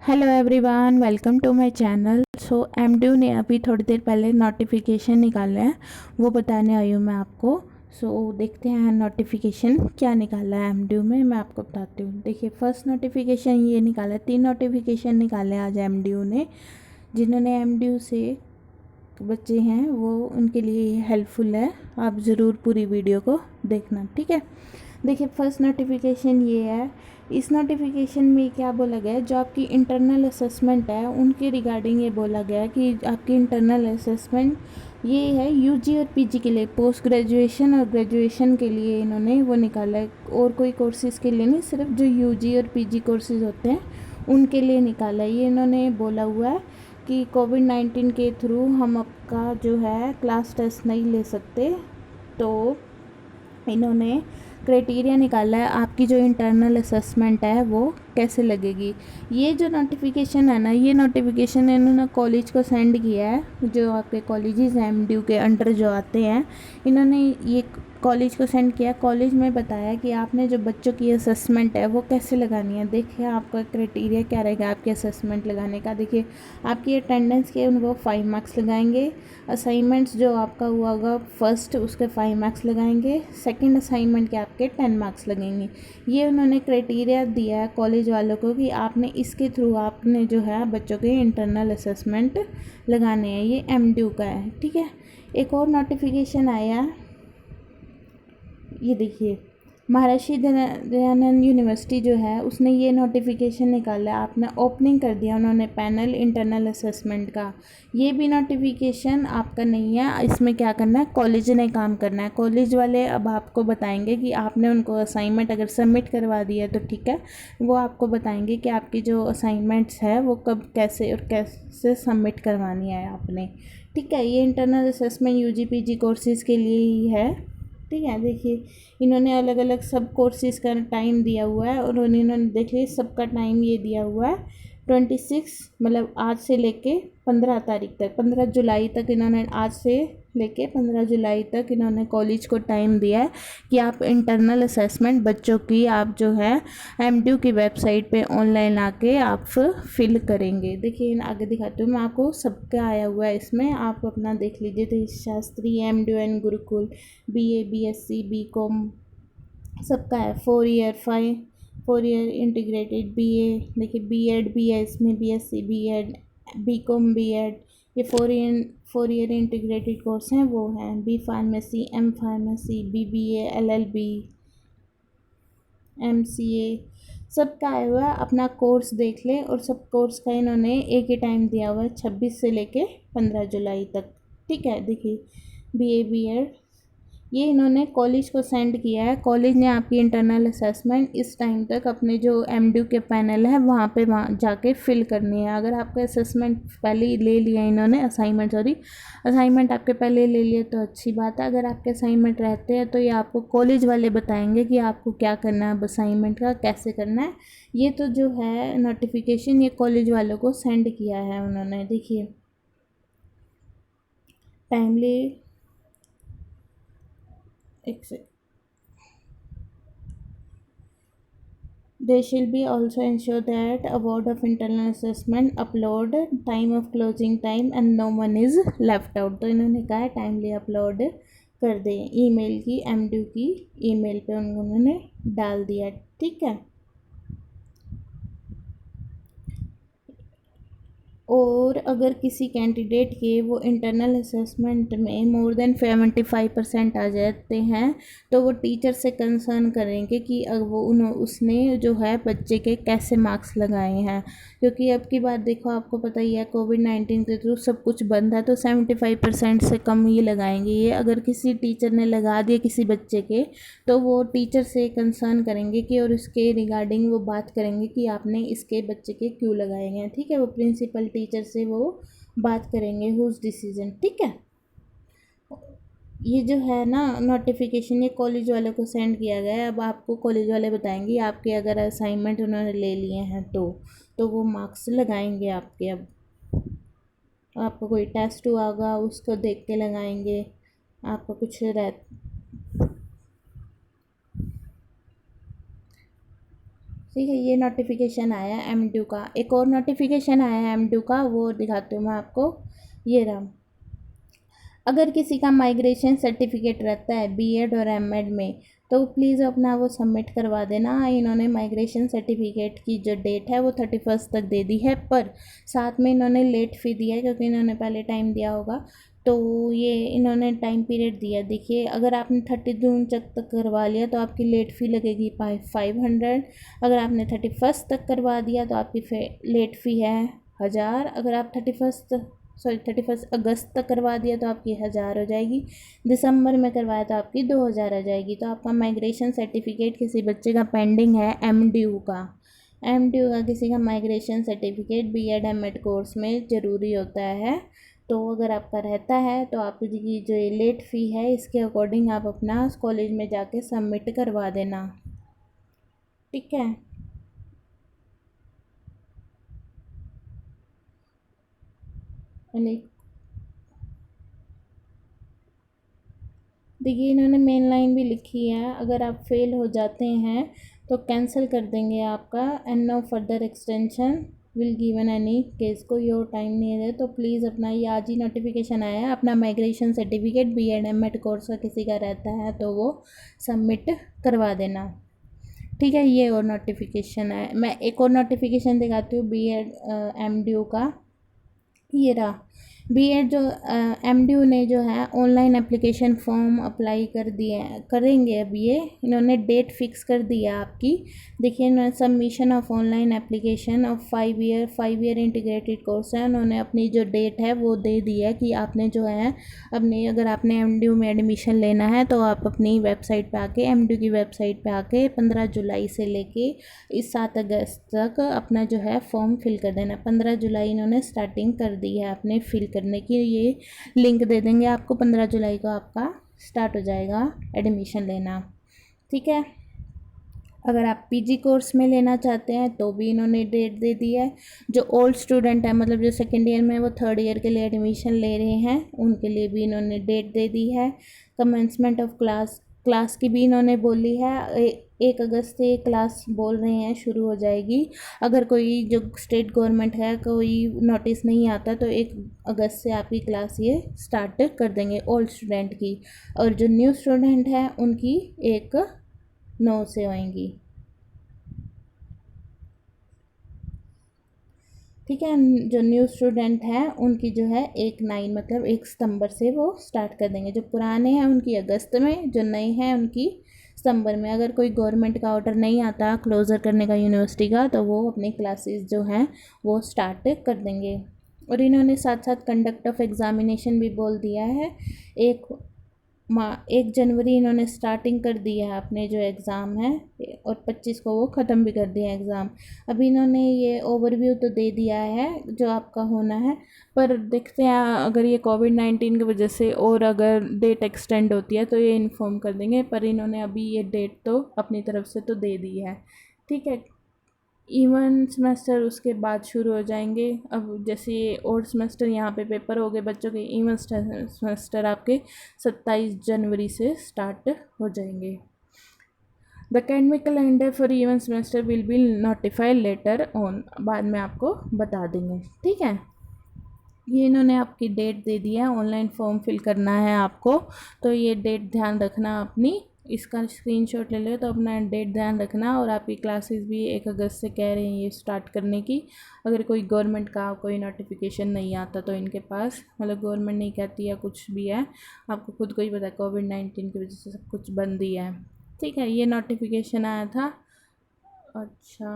Hello everyone, welcome to my channel. So MDU ने अभी थोड़ी देर पहले नोटिफिकेशन निकाला है, वो बताने आई हूँ मैं आपको। सो देखते हैं नोटिफिकेशन क्या निकाला है एमडीयू में, मैं आपको बताती हूँ। देखिए, फर्स्ट नोटिफिकेशन ये निकाला है, 3 नोटिफिकेशन निकाले आज एमडीयू ने। जिन्होंने एमडीयू से बच्चे हैं वो उनके लिए हेल्पफुल है, आप ज़रूर पूरी वीडियो को देखना, ठीक है। देखिए, फर्स्ट नोटिफिकेशन ये है। इस नोटिफिकेशन में क्या बोला गया है, जो आपकी इंटरनल असेसमेंट है उनके रिगार्डिंग ये बोला गया है कि आपकी इंटरनल असेसमेंट ये है यूजी और पीजी के लिए, पोस्ट ग्रेजुएशन और ग्रेजुएशन के लिए इन्होंने वो निकाला है, और कोई कोर्सेज़ के लिए नहीं, सिर्फ जो यूजी और पीजी कोर्सेज़ होते हैं उनके लिए निकाला है। ये इन्होंने बोला हुआ है कि कोविड-19 के थ्रू हम आपका जो है क्लास टेस्ट नहीं ले सकते, तो इन्होंने क्राइटेरिया निकाला है आपकी जो इंटरनल असेसमेंट है वो कैसे लगेगी। ये जो नोटिफिकेशन है ना, ये नोटिफिकेशन इन्होंने कॉलेज को सेंड किया है, जो आपके कॉलेजेस हैं एमडीयू के अंडर जो आते हैं, इन्होंने ये कॉलेज को सेंड किया। कॉलेज में बताया कि आपने जो बच्चों की असेसमेंट है वो कैसे लगानी है। देखिए, आपका क्राइटेरिया क्या रहेगा आपकी असेसमेंट लगाने का। देखिए, आपकी अटेंडेंस के उनको 5 मार्क्स लगाएंगे। असाइनमेंट्स जो आपका हुआ होगा फर्स्ट, उसके 5 मार्क्स लगाएंगे। सेकंड असाइनमेंट के आपके 10 मार्क्स लगेंगे। ये उन्होंने क्राइटेरिया दिया है कॉलेज वालों को कि आपने इसके थ्रू आपने जो है बच्चों के इंटरनल असेसमेंट लगाने हैं। ये एमडीयू का है, ठीक है। एक और नोटिफिकेशन आया, ये देखिए, महर्षि दयानंद यूनिवर्सिटी जो है उसने ये नोटिफिकेशन निकाला है, आपने ओपनिंग कर दिया उन्होंने पैनल इंटरनल असेसमेंट का। ये भी नोटिफिकेशन आपका नहीं है, इसमें क्या करना है, कॉलेज ने काम करना है। कॉलेज वाले अब आपको बताएंगे कि आपने उनको असाइनमेंट अगर सबमिट करवा दिया तो ठीक है, वो आपको बताएंगे कि आपकी जो असाइनमेंट्स है वो कब कैसे और कैसे सबमिट करवानी है आपने, ठीक है। ये internal assessment UG PG courses के लिए ही है, ठीक है। देखिए, इन्होंने अलग अलग सब कोर्सेज़ का टाइम दिया हुआ है, और इन्होंने देखिए सबका टाइम ये दिया हुआ है 26, मतलब आज से लेके 15 तारीख तक, 15 जुलाई तक इन्होंने, आज से लेके 15 जुलाई तक इन्होंने कॉलेज को टाइम दिया है कि आप इंटरनल असेसमेंट बच्चों की आप जो है एमडीयू की वेबसाइट पे ऑनलाइन आके आप फिल करेंगे। देखिए, आगे दिखाती हूँ मैं आपको, सबका आया हुआ है इसमें, आप अपना देख लीजिए। तो Shastri, MDU and Gurukul, BA, BSc, BCom, सबका है। 4 ईयर इंटीग्रेटेड बीए, देखिए बीएड भी है इसमें, बीएससी बीएड, बीकॉम बीएड, ये 4 ईयर इंटीग्रेटेड कोर्स हैं वो हैं। B pharmacy, M pharmacy, BBA, LLB, MCA, सबका आया हुआ है। अपना कोर्स देख लें, और सब कोर्स का इन्होंने एक ही टाइम दिया हुआ है, 26 से लेके 15 जुलाई तक, ठीक है। देखिए, बीए बीएड ये इन्होंने कॉलेज को सेंड किया है। कॉलेज ने आपकी इंटरनल असेसमेंट इस टाइम तक अपने जो एमडीयू के पैनल है वहाँ जाके फिल करनी है। अगर आपका असेसमेंट पहले ही ले लिया इन्होंने, असाइनमेंट आपके पहले ले लिए तो अच्छी बात है। अगर आपके असाइनमेंट रहते हैं तो ये आपको कॉलेज वाले बताएंगे कि आपको क्या करना है, अब असाइनमेंट का कैसे करना है। ये तो जो है नोटिफिकेशन ये कॉलेज वालों को सेंड किया है उन्होंने। देखिए, टाइमली, एक से they shall be also ensure that award of internal assessment upload time of closing time and no one is left out। तो इन्होंने कहा है टाइमली अपलोड कर दें, ईमेल की, एमडीयू की ईमेल पे उन्होंने डाल दिया, ठीक है। और अगर किसी कैंडिडेट के वो इंटरनल असेसमेंट में मोर देन 75% आ जाते हैं तो वो टीचर से कंसर्न करेंगे कि अब वो उसने जो है बच्चे के कैसे मार्क्स लगाए हैं। क्योंकि अब की बात देखो, आपको पता ही है कोविड-19 के थ्रू सब कुछ बंद है, तो 75% से कम ही लगाएंगे। ये अगर किसी टीचर ने लगा दिए किसी बच्चे के, तो वो टीचर से कंसर्न करेंगे कि, और उसके रिगार्डिंग वो बात करेंगे कि आपने इसके बच्चे के क्यों लगाए हैं, ठीक है। वो प्रिंसिपल टीचर से वो बात करेंगे हुज डिसीजन, ठीक है। ये जो है ना नोटिफिकेशन, ये कॉलेज वालों को सेंड किया गया है। अब आपको कॉलेज वाले बताएंगे आपके अगर असाइनमेंट उन्होंने ले लिए हैं तो वो मार्क्स लगाएंगे आपके। अब आपका कोई टेस्ट हुआ होगा उसको देख के लगाएंगे, आपका कुछ ठीक है, ये नोटिफिकेशन आया है एमडीयू का। एक और नोटिफिकेशन आया है एमडीयू का, वो दिखाती हूँ मैं आपको। ये रहा। अगर किसी का माइग्रेशन सर्टिफिकेट रहता है बीएड और एमएड में, तो प्लीज़ अपना वो सबमिट करवा देना। इन्होंने माइग्रेशन सर्टिफिकेट की जो डेट है वो 31 तक दे दी है, पर साथ में इन्होंने लेट फ़ी दिया है, क्योंकि इन्होंने पहले टाइम दिया होगा। तो ये इन्होंने टाइम पीरियड दिया। देखिए, अगर आपने 30 जून तक करवा लिया तो आपकी लेट फ़ी लगेगी 500। अगर आपने 31 तक करवा दिया तो आपकी लेट फ़ी है 1000। अगर आप 31 अगस्त तक करवा दिया तो आपकी 1000 हो जाएगी। दिसंबर में करवाया तो आपकी 2000 आ जाएगी। तो आपका माइग्रेशन सर्टिफिकेट किसी बच्चे का पेंडिंग है एमडीयू का किसी का migration certificate BEd MEd course में ज़रूरी होता है। तो अगर आपका रहता है तो आपकी जो लेट फ़ी है इसके अकॉर्डिंग आप अपना कॉलेज में जाके सबमिट करवा देना। ठीक है। देखिए, इन्होंने मेन लाइन भी लिखी है, अगर आप फेल हो जाते हैं तो कैंसिल कर देंगे आपका, and no further extension will given any case को योर टाइम नहीं है। तो प्लीज़ अपना, ये आज ही नोटिफिकेशन आया है, अपना migration certificate BEd MEd course का किसी का रहता है तो वो सबमिट करवा देना। ठीक है, ये और नोटिफिकेशन है। मैं एक और नोटिफिकेशन दिखाती हूँ बीएड एमडीयू का। ये रहा। बीएड जो एमडीयू ने जो है ऑनलाइन एप्लीकेशन फॉर्म अप्लाई कर दिए करेंगे। अब ये इन्होंने डेट फिक्स कर दी है आपकी। देखिए, इन्होंने submission of online application of 5 year integrated course है, उन्होंने अपनी जो डेट है वो दे दी है कि आपने जो है अपनी, अगर आपने एमडीयू में एडमिशन लेना है तो आप अपनी वेबसाइट पे आके, एमडीयू की वेबसाइट पे आके 15 जुलाई से लेके इस 7 अगस्त तक अपना जो है फॉर्म फिल कर देना। 15 जुलाई इन्होंने स्टार्टिंग कर दी है अपने फिल करने की। ये लिंक दे देंगे आपको, 15 जुलाई को आपका स्टार्ट हो जाएगा एडमिशन लेना। ठीक है। अगर आप पीजी कोर्स में लेना चाहते हैं तो भी इन्होंने डेट दे दी है। जो ओल्ड स्टूडेंट है, मतलब जो सेकेंड ईयर में वो थर्ड ईयर के लिए एडमिशन ले रहे हैं, उनके लिए भी इन्होंने डेट दे दी है। कमेंसमेंट ऑफ क्लास की भी इन्होंने बोली है। 1 अगस्त से क्लास बोल रहे हैं शुरू हो जाएगी। अगर कोई जो स्टेट गवर्नमेंट है कोई नोटिस नहीं आता तो 1 अगस्त से आपकी क्लास ये स्टार्ट कर देंगे ओल्ड स्टूडेंट की। और जो न्यू स्टूडेंट है उनकी 1 9 से होएंगी। ठीक है। जो न्यू स्टूडेंट हैं उनकी जो है 1 9, मतलब 1 सितंबर से वो स्टार्ट कर देंगे। जो पुराने हैं उनकी अगस्त में, जो नए हैं उनकी सितंबर में। अगर कोई गवर्नमेंट का ऑर्डर नहीं आता क्लोज़र करने का यूनिवर्सिटी का, तो वो अपनी क्लासेस जो हैं वो स्टार्ट कर देंगे। और इन्होंने साथ साथ कंडक्ट ऑफ एग्ज़ामिनेशन भी बोल दिया है। एक 1 जनवरी इन्होंने स्टार्टिंग कर दी है अपने जो एग्ज़ाम है, और 25 को वो ख़त्म भी कर दिया एग्ज़ाम। अभी इन्होंने ये ओवरव्यू तो दे दिया है जो आपका होना है, पर देखते हैं अगर ये कोविड-19 की वजह से और अगर डेट एक्सटेंड होती है तो ये इन्फॉर्म कर देंगे। पर इन्होंने अभी ये डेट तो अपनी तरफ से तो दे दी है। ठीक है। इवन सेमेस्टर उसके बाद शुरू हो जाएंगे। अब जैसे और सेमेस्टर यहाँ पे पेपर हो गए बच्चों के, इवन सेमेस्टर आपके 27 जनवरी से स्टार्ट हो जाएंगे। The academic calendar for even semester will be notified later on, बाद में आपको बता देंगे। ठीक है। ये इन्होंने आपकी डेट दे दी है, ऑनलाइन फॉर्म फिल करना है आपको, तो ये डेट ध्यान रखना अपनी। इसका स्क्रीनशॉट ले लो तो अपना डेट ध्यान रखना। और आपकी क्लासेस भी 1 अगस्त से कह रहे हैं ये स्टार्ट करने की। अगर कोई गवर्नमेंट का कोई नोटिफिकेशन नहीं आता तो इनके पास, मतलब गवर्नमेंट नहीं कहती है कुछ भी है, आपको खुद को ही पता है कोविड-19 की वजह से सब कुछ बंद ही है। ठीक है। ये नोटिफिकेशन आया था। अच्छा,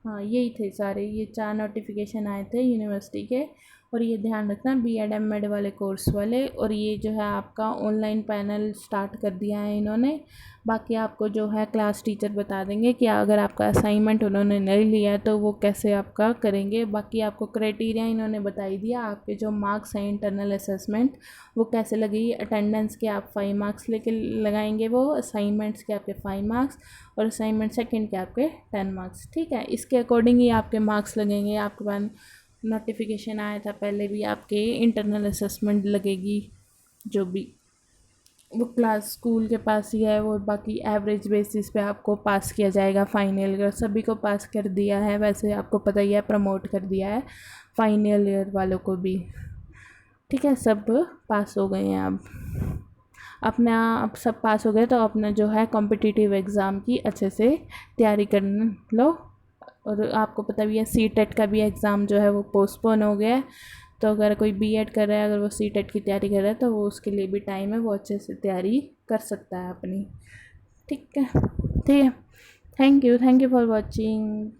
हाँ यही थे सारे, ये 4 नोटिफिकेशन आए थे यूनिवर्सिटी के। और ये ध्यान रखना बीएड एमएड वाले कोर्स वाले। और ये जो है आपका ऑनलाइन पैनल स्टार्ट कर दिया है इन्होंने। बाकी आपको जो है क्लास टीचर बता देंगे कि अगर आपका असाइनमेंट उन्होंने नहीं लिया है तो वो कैसे आपका करेंगे। बाकी आपको क्राइटेरिया इन्होंने बता ही दिया। आपके जो मार्क्स हैं इंटरनल असेसमेंट वो कैसे लगेगी, अटेंडेंस के आप 5 मार्क्स लेके लगाएंगे वो, असाइनमेंट्स के आपके 5 मार्क्स, और असाइनमेंट सेकंड के आपके 10 मार्क्स। ठीक है। इसके अकॉर्डिंग ही आपके मार्क्स लगेंगे। आपके पास नोटिफिकेशन आया था पहले भी, आपके इंटरनल असेसमेंट लगेगी जो भी। वो क्लास स्कूल के पास ही है वो, बाकी एवरेज बेसिस पे आपको पास किया जाएगा। फाइनल ईयर सभी को पास कर दिया है, वैसे आपको पता ही है, प्रमोट कर दिया है फाइनल ईयर वालों को भी। ठीक है, सब पास हो गए हैं अब सब पास हो गए तो अपना जो है कॉम्पिटिटिव एग्ज़ाम की अच्छे से तैयारी कर लो। और आपको पता भी है सी टेट का भी एग्ज़ाम जो है वो पोस्टपोन हो गया है, तो अगर कोई बीएड कर रहा है, अगर वो सी टेट की तैयारी कर रहा है, तो वो उसके लिए भी टाइम है, वो अच्छे से तैयारी कर सकता है अपनी। ठीक है, ठीक है। Thank you for watching.